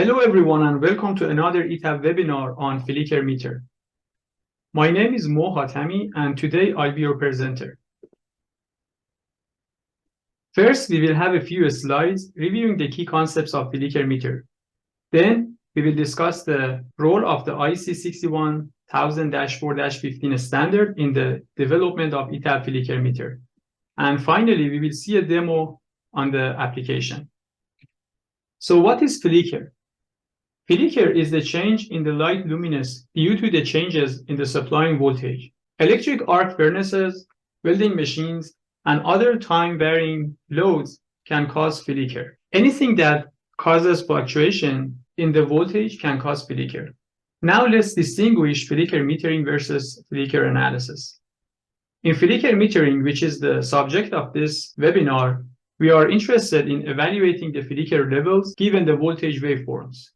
Hello everyone and welcome to another ETAP webinar on FlickerMeter. My name is Mo Hatami and today I'll be your presenter. First, we will have a few slides reviewing the key concepts of FlickerMeter. Then, we will discuss the role of the IC 61000-4-15 standard in the development of ETAP FlickerMeter. And finally, we will see a demo on the application. So what is Flicker? Flicker is the change in the light luminance due to the changes in the supplying voltage. Electric arc furnaces, welding machines, and other time-varying loads can cause flicker. Anything that causes fluctuation in the voltage can cause flicker. Now let's distinguish flicker metering versus flicker analysis. In flicker metering, which is the subject of this webinar, we are interested in evaluating the flicker levels given the voltage waveforms.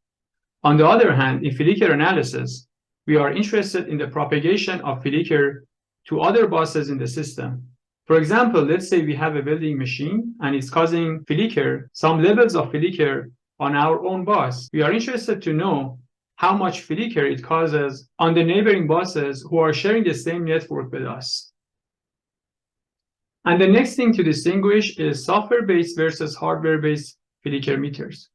On the other hand, in flicker analysis, we are interested in the propagation of flicker to other buses in the system. For example, let's say we have a welding machine and it's causing flicker, some levels of flicker on our own bus. We are interested to know how much flicker it causes on the neighboring buses who are sharing the same network with us. And the next thing to distinguish is software-based versus hardware-based flicker meters.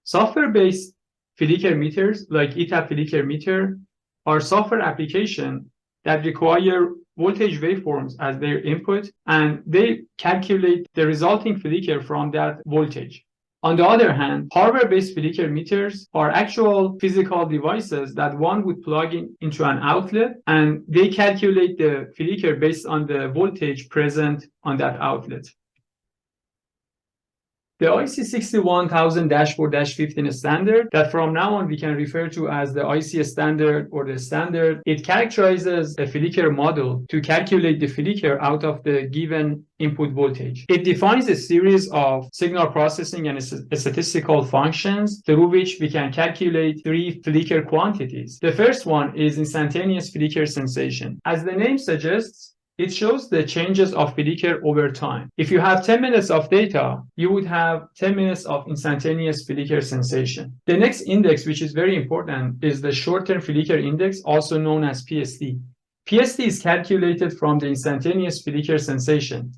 Software-based flicker meters, like ETAP FlickerMeter, are software applications that require voltage waveforms as their input, and they calculate the resulting flicker from that voltage. On the other hand, hardware-based flicker meters are actual physical devices that one would plug into an outlet, and they calculate the flicker based on the voltage present on that outlet. The IC 61000-4-15 standard, that from now on we can refer to as the IC standard or the standard, it characterizes a flicker model to calculate the flicker out of the given input voltage. It defines a series of signal processing and statistical functions through which we can calculate three flicker quantities. The first one is instantaneous flicker sensation. As the name suggests, it shows the changes of flicker over time. If you have 10 minutes of data, you would have 10 minutes of instantaneous flicker sensation. The next index, which is very important, is the short-term flicker index, also known as PSD. PSD is calculated from the instantaneous flicker sensation.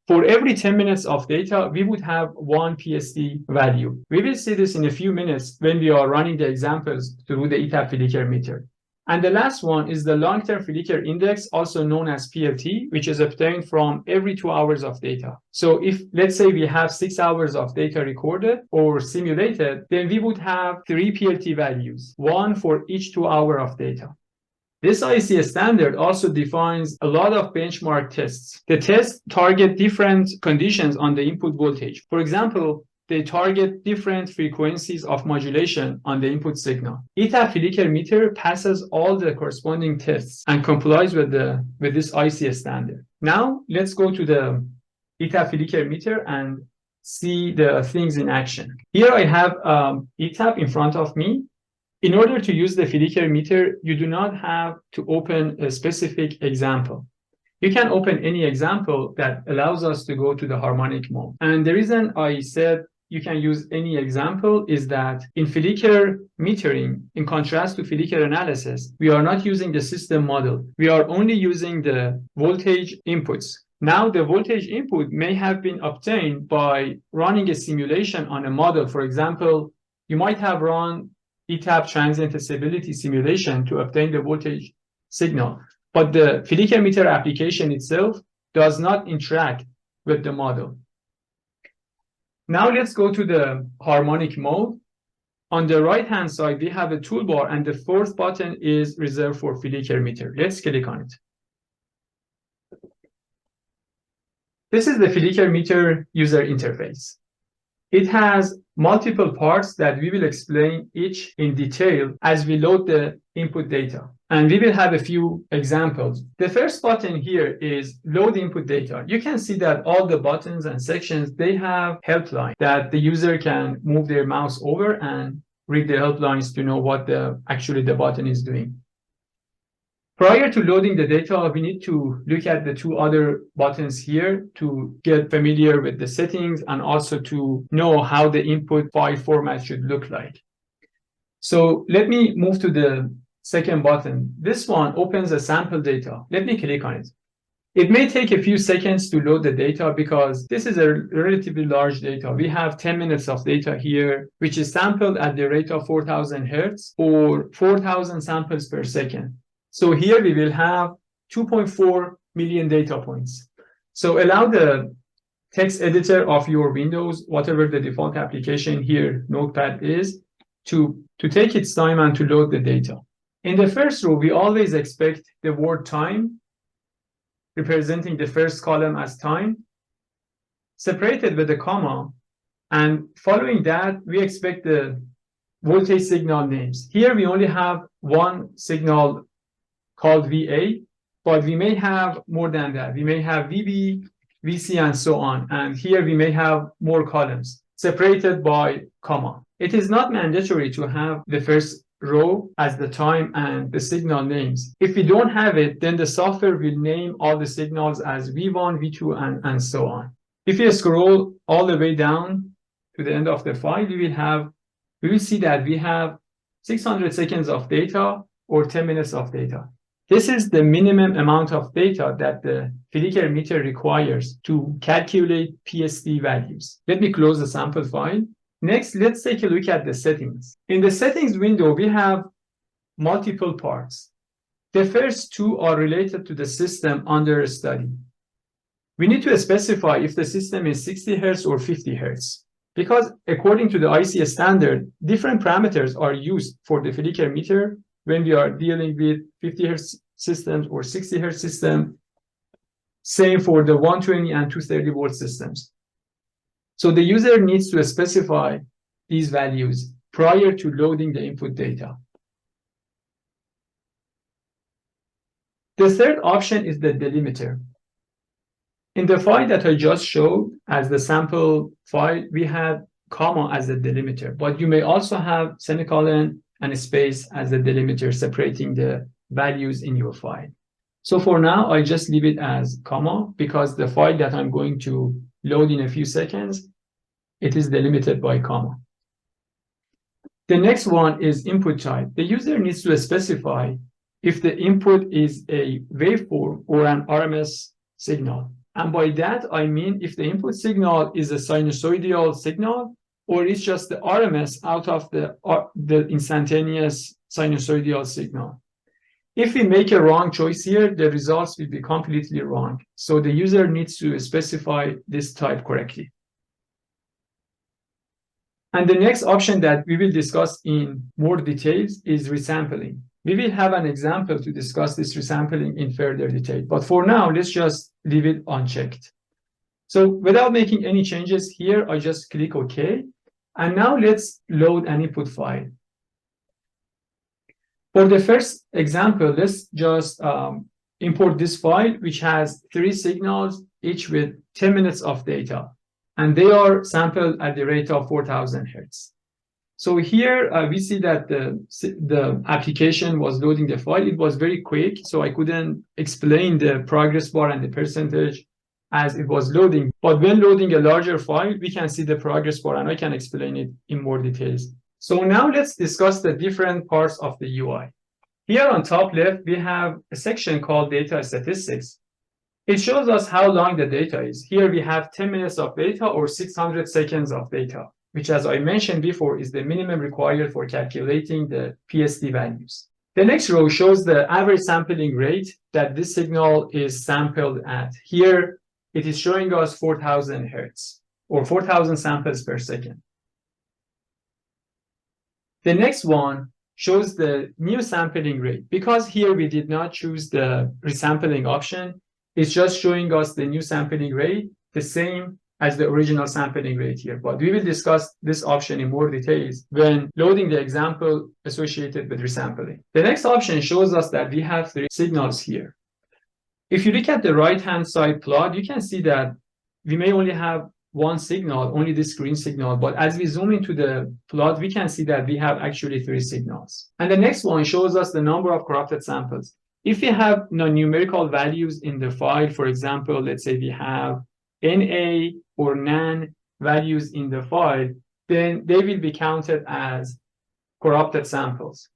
For every 10 minutes of data, we would have one PSD value. We will see this in a few minutes when we are running the examples through the ETAP FlickerMeter. And the last one is the long-term flicker index, also known as PLT, which is obtained from every 2 hours of data. So if, let's say, we have 6 hours of data recorded or simulated, then we would have 3 PLT values, one for each 2 hours of data. This IC standard also defines a lot of benchmark tests. The tests target different conditions on the input voltage. For example, they target different frequencies of modulation on the input signal. ETAP FlickerMeter passes all the corresponding tests and complies with this IC standard. Now, let's go to the ETAP FlickerMeter and see the things in action. Here I have ETAP in front of me. In order to use the FlickerMeter, you do not have to open a specific example. You can open any example that allows us to go to the harmonic mode. And the reason I said you can use any example is that in flicker metering, in contrast to flicker analysis, we are not using the system model. We are only using the voltage inputs. Now, the voltage input may have been obtained by running a simulation on a model. For example, you might have run ETAP transient stability simulation to obtain the voltage signal. But the FlickerMeter application itself does not interact with the model. Now let's go to the harmonic mode. On the right-hand side, we have a toolbar, and the fourth button is reserved for FlickerMeter. Let's click on it. This is the FlickerMeter user interface. It has multiple parts that we will explain each in detail as we load the input data. And we will have a few examples. The first button here is load input data. You can see that all the buttons and sections, they have helpline that the user can move their mouse over and read the helplines to know what actually the button is doing. Prior to loading the data, we need to look at the two other buttons here to get familiar with the settings and also to know how the input file format should look like. So let me move to the second button. This one opens a sample data. Let me click on it. It may take a few seconds to load the data because this is a relatively large data. We have 10 minutes of data here, which is sampled at the rate of 4,000 hertz or 4,000 samples per second. So here we will have 2.4 million data points. So allow the text editor of your Windows, whatever the default application here, Notepad is, to take its time and to load the data. In the first row, we always expect the word time, representing the first column as time, separated with a comma, and following that, we expect the voltage signal names. Here we only have one signal called VA, but we may have more than that. We may have VB, VC, and so on. And here we may have more columns separated by comma. It is not mandatory to have the first row as the time and the signal names. If we don't have it, then the software will name all the signals as V1, V2, and so on. If you scroll all the way down to the end of the file, we will see that we have 600 seconds of data or 10 minutes of data. This is the minimum amount of data that the FlickerMeter requires to calculate PSD values. Let me close the sample file. Next, let's take a look at the settings. In the settings window, we have multiple parts. The first two are related to the system under study. We need to specify if the system is 60 Hertz or 50 Hertz, because according to the IC standard, different parameters are used for the FlickerMeter when we are dealing with 50 Hertz systems or 60 Hertz system, same for the 120 and 230 volt systems. So the user needs to specify these values prior to loading the input data. The third option is the delimiter. In the file that I just showed as the sample file, we had comma as the delimiter, but you may also have semicolon and a space as the delimiter separating the values in your file. So for now, I just leave it as comma because the file that I'm going to load in a few seconds, it is delimited by comma. The next one is input type. The user needs to specify if the input is a waveform or an RMS signal. And by that, I mean if the input signal is a sinusoidal signal or it's just the RMS out of the instantaneous sinusoidal signal. If we make a wrong choice here, the results will be completely wrong. So the user needs to specify this type correctly. And the next option that we will discuss in more details is resampling. We will have an example to discuss this resampling in further detail. But for now, let's just leave it unchecked. So without making any changes here, I just click OK. And now let's load an input file. For the first example, let's just import this file, which has 3 signals, each with 10 minutes of data. And they are sampled at the rate of 4,000 Hertz. So here we see that the application was loading the file. It was very quick, so I couldn't explain the progress bar and the percentage as it was loading. But when loading a larger file, we can see the progress bar, and I can explain it in more details. So now let's discuss the different parts of the UI. Here on top left, we have a section called Data Statistics. It shows us how long the data is. Here we have 10 minutes of data or 600 seconds of data, which, as I mentioned before, is the minimum required for calculating the PSD values. The next row shows the average sampling rate that this signal is sampled at. Here, it is showing us 4,000 Hertz or 4,000 samples per second. The next one shows the new sampling rate. Because here we did not choose the resampling option, it's just showing us the new sampling rate, the same as the original sampling rate here. But we will discuss this option in more details when loading the example associated with resampling. The next option shows us that we have 3 signals here. If you look at the right-hand side plot, you can see that we may only have one signal, only this green signal. But as we zoom into the plot, we can see that we have actually 3 signals. And the next one shows us the number of corrupted samples. If we have numerical values in the file, for example, let's say we have NA or NaN values in the file, then they will be counted as corrupted samples.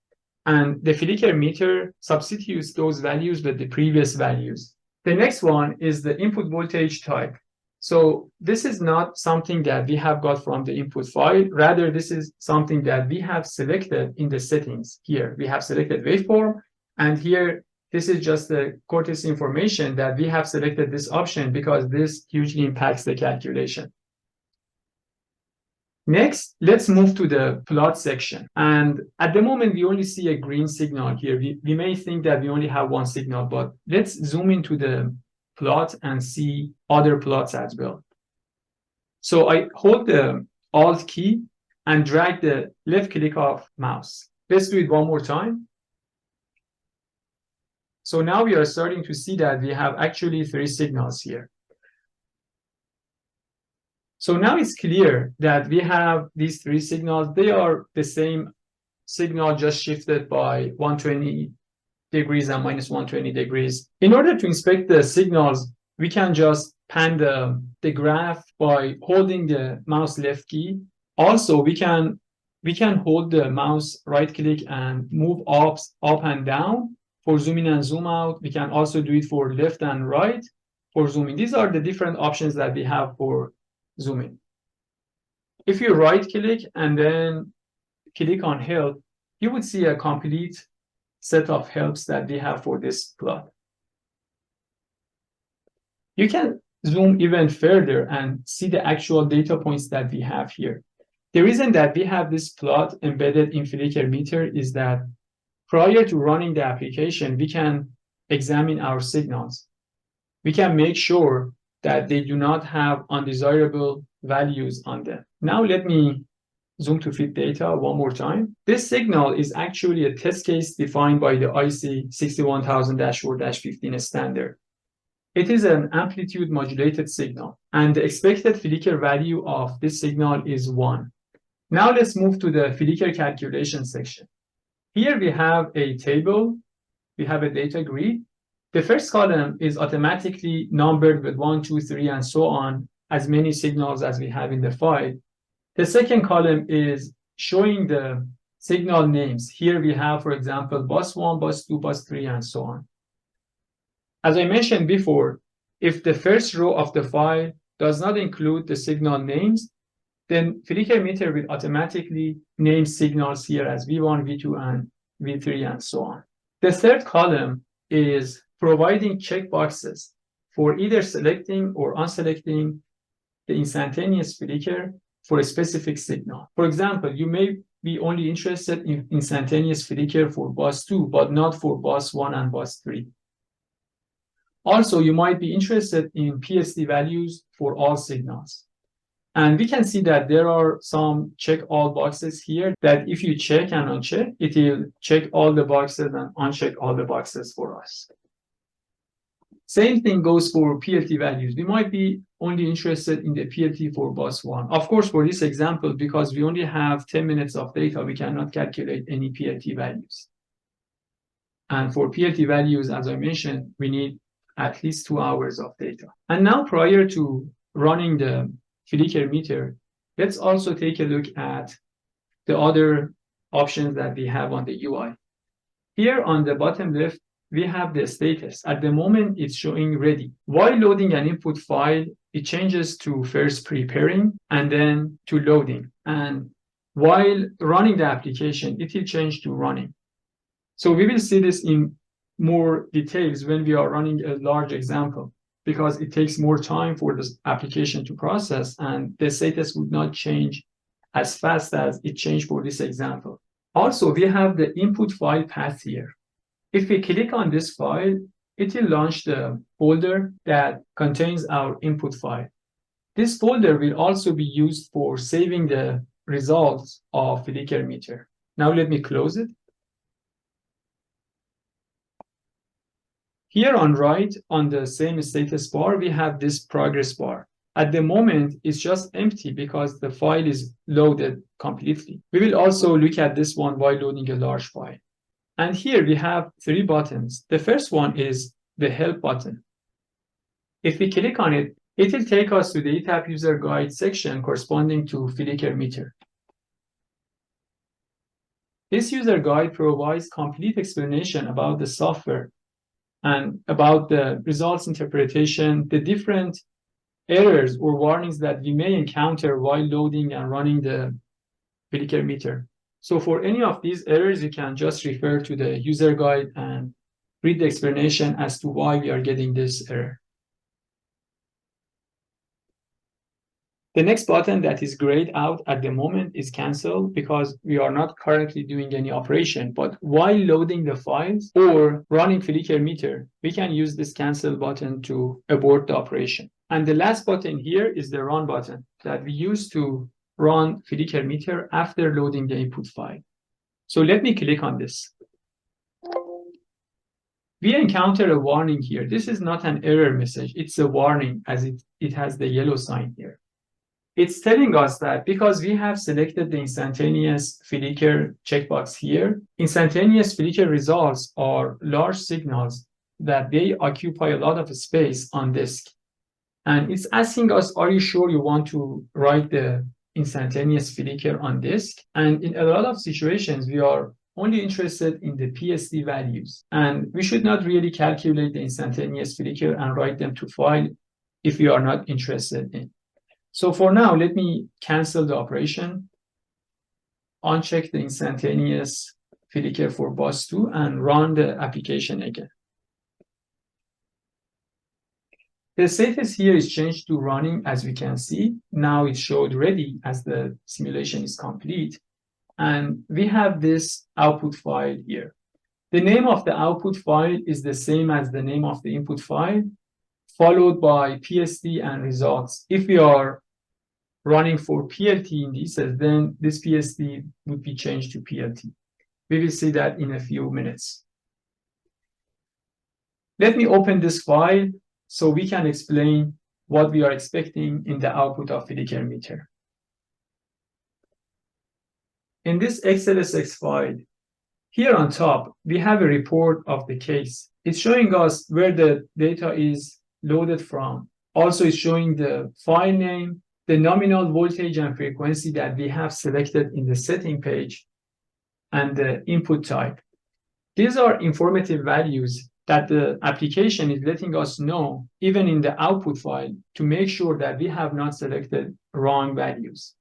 And the flicker meter substitutes those values with the previous values. The next one is the input voltage type. So this is not something that we have got from the input file. Rather, this is something that we have selected in the settings. Here, we have selected waveform, and here, this is just the courtesy information that we have selected this option because this hugely impacts the calculation. Next, let's move to the plot section. And at the moment, we only see a green signal here. We may think that we only have one signal, but let's zoom into the plot and see other plots as well. So I hold the Alt key and drag the left click of mouse. Let's do it one more time. So now we are starting to see that we have actually 3 signals here. So now it's clear that we have these 3 signals. They are the same signal, just shifted by 120 degrees and minus 120 degrees. In order to inspect the signals, we can just pan the graph by holding the mouse left key. Also, we can hold the mouse right click and move up and down for zoom in and zoom out. We can also do it for left and right for zooming. These are the different options that we have for zooming. If you right click and then click on help, you would see a complete set of helps that we have for this plot. You can zoom even further and see the actual data points that we have here. The reason that we have this plot embedded in FlickerMeter is that prior to running the application, we can examine our signals. We can make sure that they do not have undesirable values on them. Now let me zoom to fit data one more time. This signal is actually a test case defined by the IC 61000-4-15 standard. It is an amplitude modulated signal, and the expected flicker value of this signal is 1. Now let's move to the flicker calculation section. Here we have a table, we have a data grid. The first column is automatically numbered with 1, 2, 3, and so on, as many signals as we have in the file. The second column is showing the signal names. Here we have, for example, bus 1, bus 2, bus 3, and so on. As I mentioned before, if the first row of the file does not include the signal names, then FlickerMeter will automatically name signals here as V1, V2, and V3, and so on. The third column is providing checkboxes for either selecting or unselecting the instantaneous flicker for a specific signal. For example, you may be only interested in instantaneous flicker for bus 2, but not for bus 1 and bus 3. Also, you might be interested in PSD values for all signals. And we can see that there are some check all boxes here that if you check and uncheck, it will check all the boxes and uncheck all the boxes for us. Same thing goes for PLT values. We might be only interested in the PLT for bus 1. Of course, for this example, because we only have 10 minutes of data, we cannot calculate any PLT values. And for PLT values, as I mentioned, we need at least 2 hours of data. And now, prior to running the FlickerMeter, let's also take a look at the other options that we have on the UI. Here on the bottom left, we have the status. At the moment, it's showing ready. While loading an input file, it changes to first preparing and then to loading. And while running the application, it will change to running. So we will see this in more details when we are running a large example, because it takes more time for this application to process, and the status would not change as fast as it changed for this example. Also, we have the input file path here. If we click on this file, it will launch the folder that contains our input file. This folder will also be used for saving the results of FlickerMeter. Now let me close it. Here on right, on the same status bar, we have this progress bar. At the moment, it's just empty because the file is loaded completely. We will also look at this one while loading a large file. And here we have 3 buttons. The first one is the help button. If we click on it, it will take us to the ETAP user guide section corresponding to FlickerMeter. This user guide provides complete explanation about the software and about the results interpretation, the different errors or warnings that we may encounter while loading and running the FlickerMeter. So for any of these errors, you can just refer to the user guide and read the explanation as to why we are getting this error. The next button that is grayed out at the moment is cancel because we are not currently doing any operation. But while loading the files or running FlickerMeter, we can use this cancel button to abort the operation. And the last button here is the run button that we use to run FlickerMeter after loading the input file. So let me click on this. We encounter a warning here. This is not an error message. It's a warning as it has the yellow sign here. It's telling us that because we have selected the instantaneous flicker checkbox here, instantaneous flicker results are large signals that they occupy a lot of space on disk. And it's asking us, are you sure you want to write the instantaneous flicker on disk? And in a lot of situations, we are only interested in the PSD values. And we should not really calculate the instantaneous flicker and write them to file if we are not interested in. So for now, let me cancel the operation, uncheck the instantaneous flicker for bus 2, and run the application again. The status here is changed to running, as we can see. Now it showed ready as the simulation is complete. And we have this output file here. The name of the output file is the same as the name of the input file, followed by PSD and results. If we are running for PLT indices, then this PSD would be changed to PLT. We will see that in a few minutes. Let me open this file so we can explain what we are expecting in the output of FlickerMeter. In this XLSX file, here on top, we have a report of the case. It's showing us where the data is loaded from. Also, it's showing the file name, the nominal voltage and frequency that we have selected in the setting page, and the input type. These are informative values that the application is letting us know, even in the output file, to make sure that we have not selected wrong values.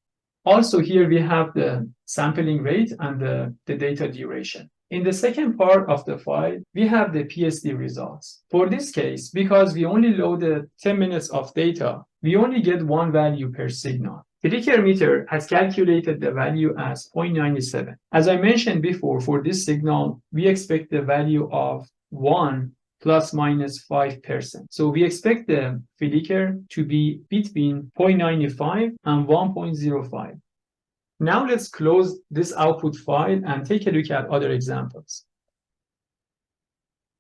Also, here we have the sampling rate and the data duration. In the second part of the file, we have the PSD results. For this case, because we only loaded 10 minutes of data, we only get one value per signal. FlickerMeter has calculated the value as 0.97. As I mentioned before, for this signal, we expect the value of 1 plus minus 5%. So we expect the flicker to be between 0.95 and 1.05. Now let's close this output file and take a look at other examples.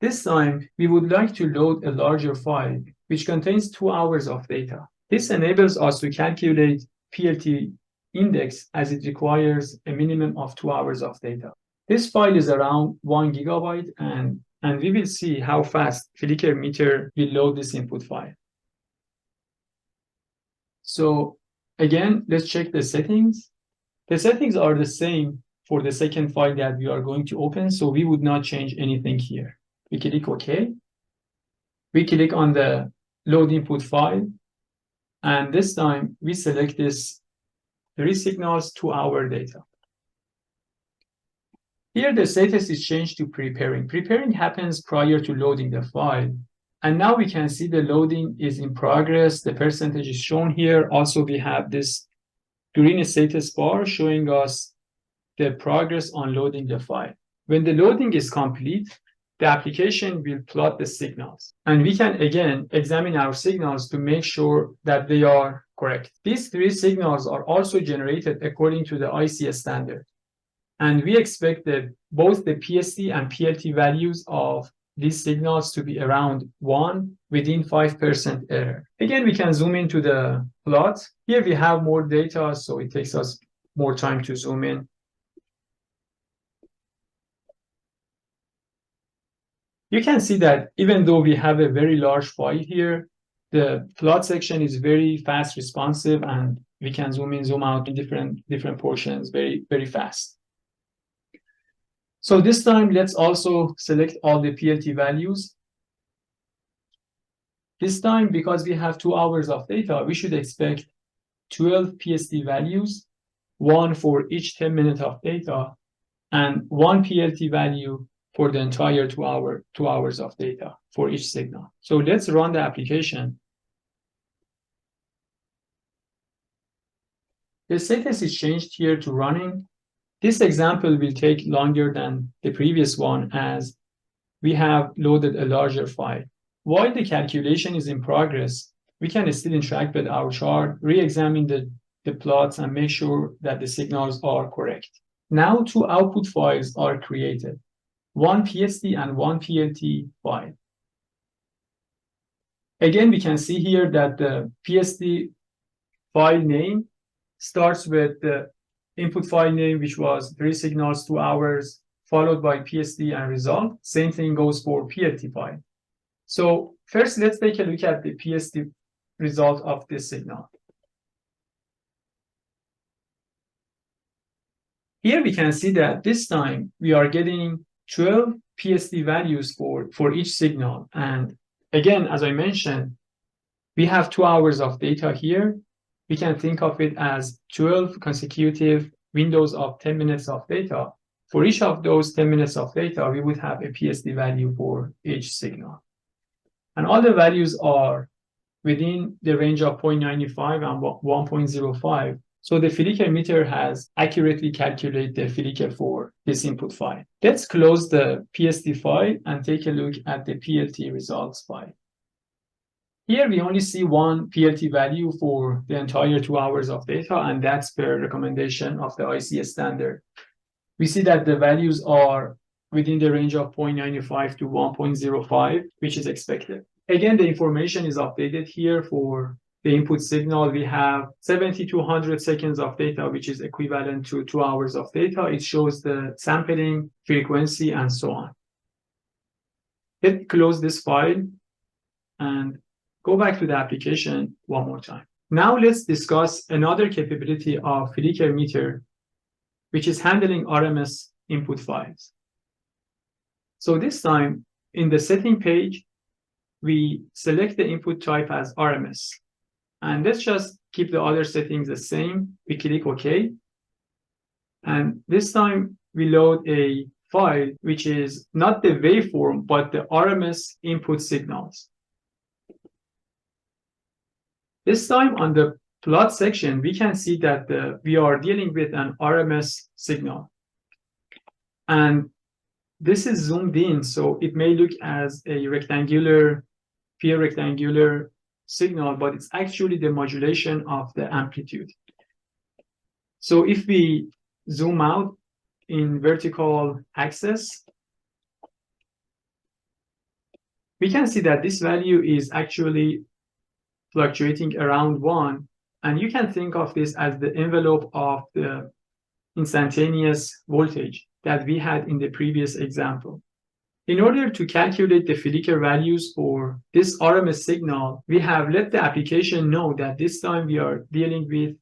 This time, we would like to load a larger file which contains 2 hours of data. This enables us to calculate PLT index as it requires a minimum of 2 hours of data. This file is around 1 gigabyte and we will see how fast FlickerMeter will load this input file. So again, let's check the settings. The settings are the same for the second file that we are going to open, so we would not change anything here. We click OK. We click on the load input file, and this time we select this 3 signals 2 hour data. Here the status is changed to preparing. Preparing happens prior to loading the file. And now we can see the loading is in progress. The percentage is shown here. Also, we have this green status bar showing us the progress on loading the file. When the loading is complete, the application will plot the signals. And we can again examine our signals to make sure that they are correct. These 3 signals are also generated according to the IC standard. And we expect that both the PSD and PLT values of these signals to be around 1 within 5% error. Again, we can zoom into the plot. Here we have more data, so it takes us more time to zoom in. You can see that even though we have a very large file here, the plot section is very fast responsive, and we can zoom in, zoom out in different portions very, very fast. So this time, let's also select all the PLT values. This time, because we have 2 hours of data, we should expect 12 PSD values, one for each 10 minutes of data, and one PLT value for the entire 2 hours of data for each signal. So let's run the application. The status is changed here to running. This example will take longer than the previous one as we have loaded a larger file. While the calculation is in progress, we can still interact with our chart, re-examine the plots, and make sure that the signals are correct. Now 2 output files are created, one PSD and one PLT file. Again, we can see here that the PSD file name starts with the input file name, which was 3 signals, 2 hours, followed by PSD and result. Same thing goes for PLT file. So first, let's take a look at the PSD result of this signal. Here we can see that this time we are getting 12 PSD values for each signal. And again, as I mentioned, we have 2 hours of data here. We can think of it as 12 consecutive windows of 10 minutes of data. For each of those 10 minutes of data, we would have a PSD value for each signal. And all the values are within the range of 0.95 and 1.05. So the FlickerMeter has accurately calculated the flicker for this input file. Let's close the PSD file and take a look at the PLT results file. Here we only see one PLT value for the entire 2 hours of data, and that's per recommendation of the IC standard. We see that the values are within the range of 0.95 to 1.05, which is expected. Again, the information is updated here for the input signal. We have 7,200 seconds of data, which is equivalent to 2 hours of data. It shows the sampling, frequency, and so on. Let's close this file and go back to the application one more time. Now let's discuss another capability of FlickerMeter, which is handling RMS input files. So this time, in the setting page, we select the input type as RMS. And let's just keep the other settings the same. We click OK. And this time, we load a file, which is not the waveform, but the RMS input signals. This time, on the plot section, we can see that we are dealing with an RMS signal. And this is zoomed in, so it may look as a rectangular, pure rectangular signal, but it's actually the modulation of the amplitude. So if we zoom out in vertical axis, we can see that this value is actually fluctuating around 1. And you can think of this as the envelope of the instantaneous voltage that we had in the previous example. In order to calculate the flicker values for this RMS signal, we have let the application know that this time we are dealing with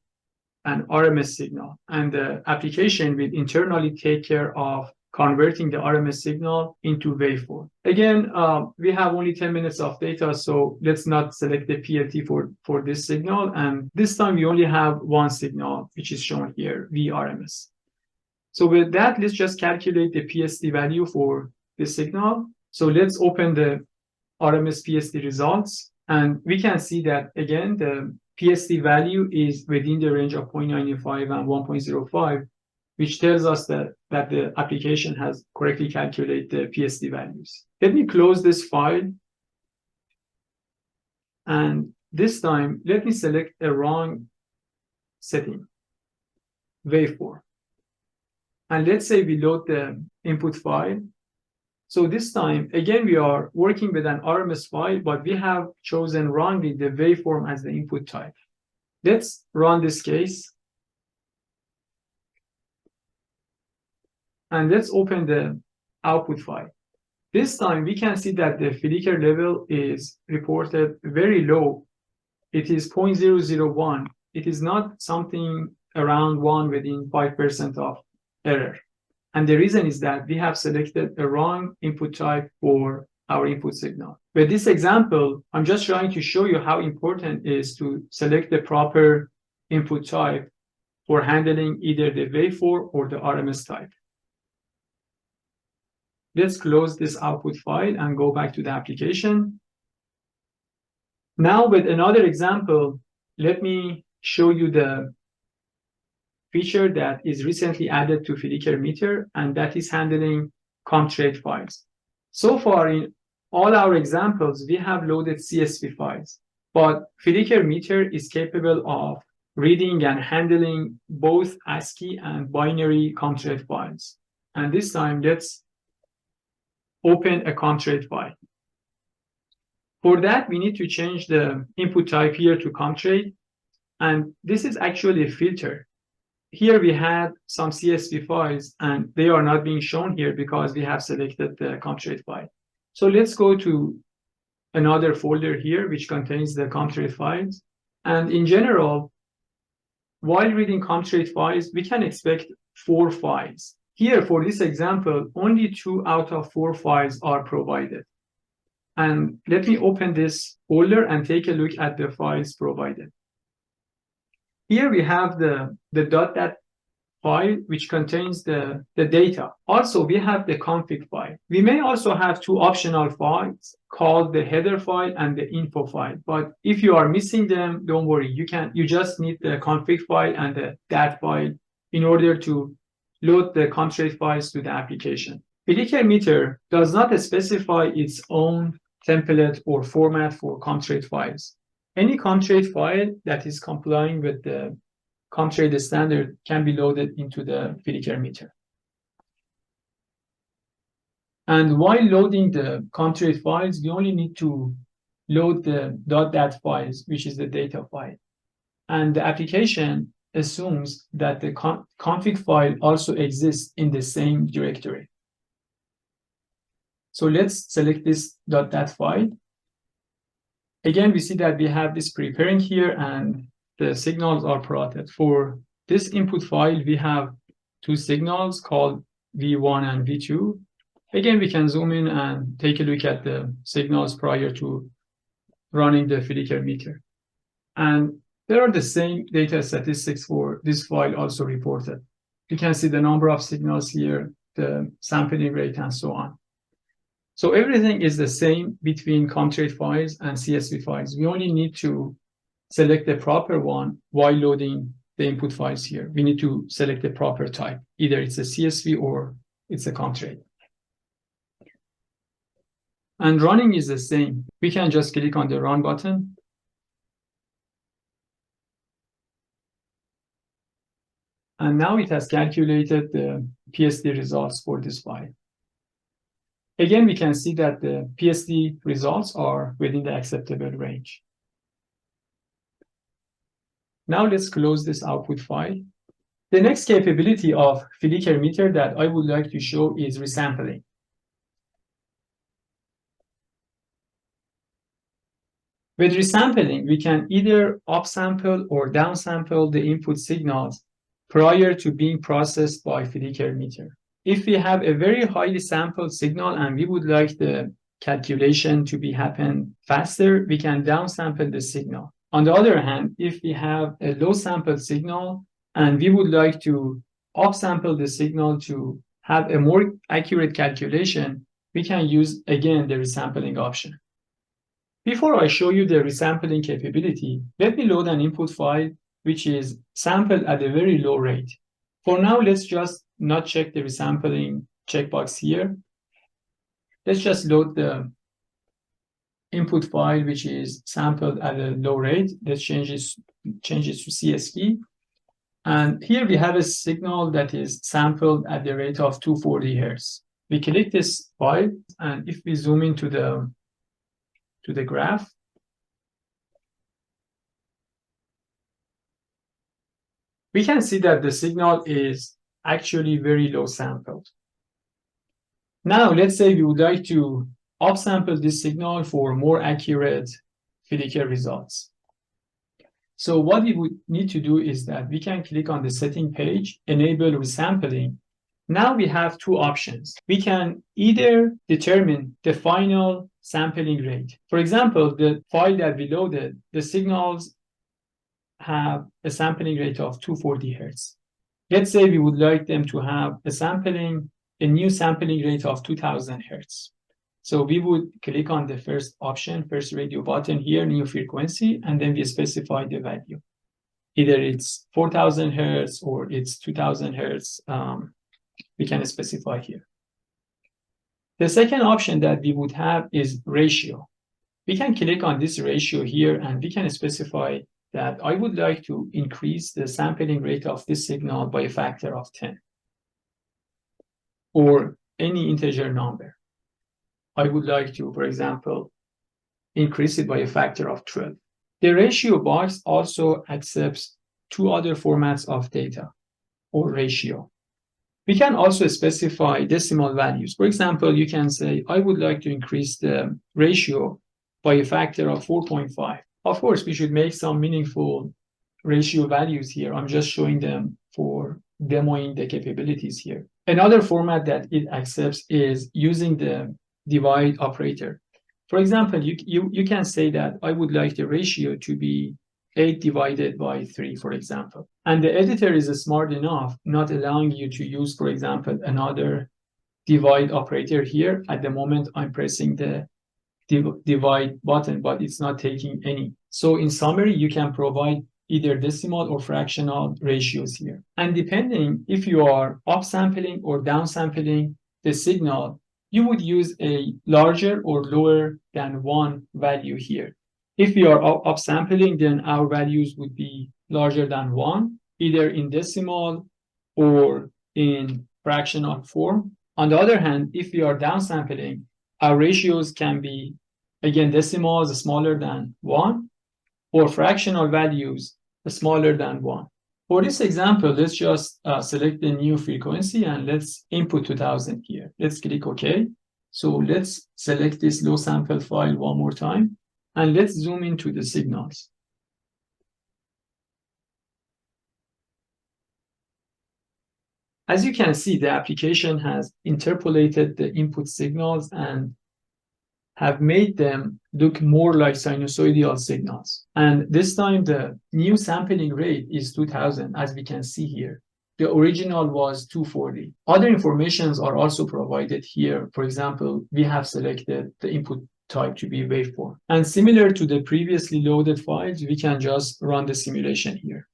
an RMS signal, and the application will internally take care of converting the RMS signal into waveform. Again, we have only 10 minutes of data, so let's not select the PLT for this signal. And this time we only have one signal, which is shown here, VRMS. So with that, let's just calculate the PSD value for this signal. So let's open the RMS PSD results. And we can see that, again, the PSD value is within the range of 0.95 and 1.05, which tells us that the application has correctly calculated the PSD values. Let me close this file. And this time, let me select a wrong setting, waveform. And let's say we load the input file. So this time, again, we are working with an RMS file, but we have chosen wrongly the waveform as the input type. Let's run this case. And let's open the output file. This time, we can see that the flicker level is reported very low. It is 0.001. It is not something around 1 within 5% of error. And the reason is that we have selected the wrong input type for our input signal. With this example, I'm just trying to show you how important it is to select the proper input type for handling either the waveform or the RMS type. Let's close this output file and go back to the application. Now with another example, let me show you the feature that is recently added to FlickerMeter, and that is handling Comtrade files. So far in all our examples, we have loaded CSV files, but FlickerMeter is capable of reading and handling both ASCII and binary Comtrade files. And this time, let's open a Comtrade file. For that, we need to change the input type here to Comtrade, and this is actually a filter. Here we had some CSV files, and they are not being shown here because we have selected the Comtrade file. So let's go to another folder here, which contains the Comtrade files. And in general, while reading Comtrade files, we can expect 4 files. Here, for this example, only 2 out of 4 files are provided. And let me open this folder and take a look at the files provided. Here we have the .dat file, which contains the data. Also, we have the config file. We may also have 2 optional files called the header file and the info file. But if you are missing them, don't worry. You just need the config file and the dat file in order to load the Comtrade files to the application. FlickerMeter does not specify its own template or format for Comtrade files. Any Comtrade file that is complying with the Comtrade standard can be loaded into the FlickerMeter. And while loading the Comtrade files, we only need to load the .dat files, which is the data file. And the application assumes that the config file also exists in the same directory. So let's select this .dat file. Again, we see that we have this preparing here and the signals are plotted. For this input file, we have 2 signals called V1 and V2. Again, we can zoom in and take a look at the signals prior to running the FlickerMeter. And there are the same data statistics for this file also reported. You can see the number of signals here, the sampling rate, and so on. So everything is the same between Comtrade files and CSV files. We only need to select the proper one while loading the input files here. We need to select the proper type. Either it's a CSV or it's a Comtrade. And running is the same. We can just click on the Run button. And now it has calculated the PSD results for this file. Again, we can see that the PSD results are within the acceptable range. Now let's close this output file. The next capability of FlickerMeter that I would like to show is resampling. With resampling, we can either upsample or downsample the input signals prior to being processed by FlickerMeter. If we have a very highly sampled signal and we would like the calculation to happen faster, we can downsample the signal. On the other hand, if we have a low sampled signal and we would like to upsample the signal to have a more accurate calculation, we can use, again, the resampling option. Before I show you the resampling capability, let me load an input file which is sampled at a very low rate. For now, let's just not check the resampling checkbox here. Let's just load the input file which is sampled at a low rate. Let's change it to CSV. And here we have a signal that is sampled at the rate of 240 Hz. We click this file, and if we zoom into the graph, we can see that the signal is actually very low sampled. Now, let's say we would like to upsample this signal for more accurate Flicker results. So what we would need to do is that we can click on the setting page, enable resampling, Now we have two options. We can either determine the final sampling rate. For example, the file that we loaded, the signals have a sampling rate of 240 Hertz. Let's say we would like them to have a new sampling rate of 2000 Hertz. So we would click on the first option, first radio button here, new frequency, and then we specify the value. Either it's 4000 Hertz or it's 2000 Hertz. We can specify here. The second option that we would have is ratio. We can click on this ratio here and we can specify that I would like to increase the sampling rate of this signal by a factor of 10 or any integer number. I would like to, for example, increase it by a factor of 12. The ratio box also accepts two other formats of data or ratio. We can also specify decimal values. For example, you can say, I would like to increase the ratio by a factor of 4.5. Of course, we should make some meaningful ratio values here. I'm just showing them for demoing the capabilities here. Another format that it accepts is using the divide operator. For example, you can say that I would like the ratio to be 8 divided by 3, for example. And the editor is smart enough not allowing you to use, for example, another divide operator here. At the moment, I'm pressing the divide button, but it's not taking any. So in summary, you can provide either decimal or fractional ratios here. And depending if you are upsampling or downsampling the signal, you would use a larger or lower than 1 value here. If we are upsampling, then our values would be larger than 1, either in decimal or in fractional form. On the other hand, if we are downsampling, our ratios can be, again, decimals smaller than 1 or fractional values smaller than 1. For this example, let's just select the new frequency and let's input 2000 here. Let's click OK. So let's select this low sample file one more time. And let's zoom into the signals. As you can see, the application has interpolated the input signals and have made them look more like sinusoidal signals. And this time, the new sampling rate is 2000, as we can see here. The original was 240. Other informations are also provided here. For example, we have selected the input type to be waveform. And similar to the previously loaded files, we can just run the simulation here.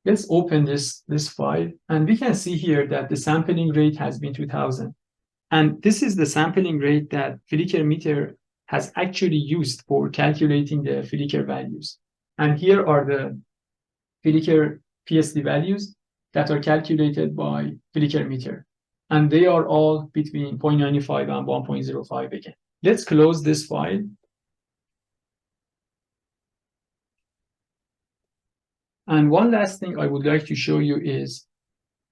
Let's open this file, and we can see here that the sampling rate has been 2000. And this is the sampling rate that FlickerMeter has actually used for calculating the flicker values. And here are the flicker PSD values that are calculated by FlickerMeter. And they are all between 0.95 and 1.05 again. Let's close this file. And one last thing I would like to show you is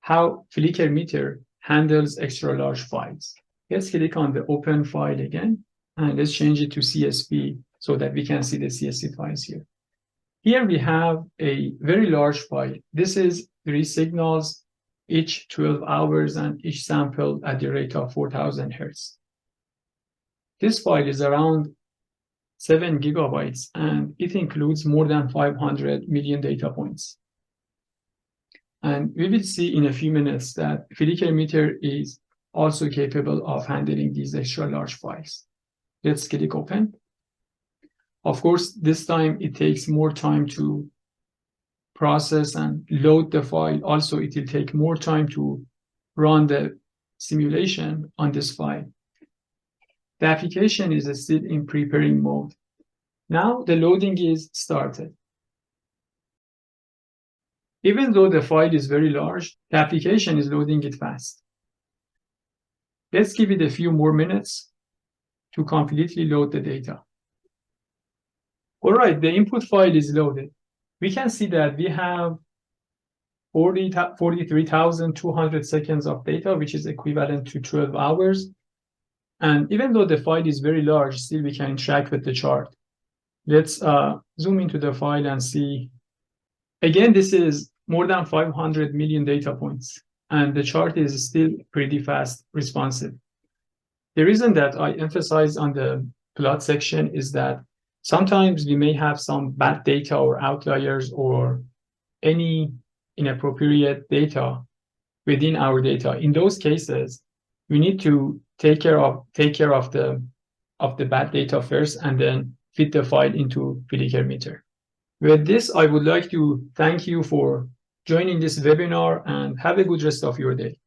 how FlickerMeter handles extra large files. Let's click on the open file again, and let's change it to CSV so that we can see the CSV files here. Here we have a very large file. This is 3 signals, each 12 hours, and each sample at the rate of 4000 Hertz. This file is around 7 gigabytes, and it includes more than 500 million data points. And we will see in a few minutes that FlickerMeter is also capable of handling these extra large files. Let's click open. Of course, this time it takes more time to process and load the file. Also, it will take more time to run the simulation on this file. The application is still in preparing mode. Now the loading is started. Even though the file is very large, the application is loading it fast. Let's give it a few more minutes to completely load the data. All right, the input file is loaded. We can see that we have 43,200 seconds of data, which is equivalent to 12 hours. And even though the file is very large, still we can interact with the chart. Let's zoom into the file and see. Again, this is more than 500 million data points, and the chart is still pretty fast responsive. The reason that I emphasize on the plot section is that sometimes we may have some bad data or outliers or any inappropriate data within our data. In those cases, we need to take care of the bad data first and then fit the file into FlickerMeter. With this, I would like to thank you for joining this webinar and have a good rest of your day.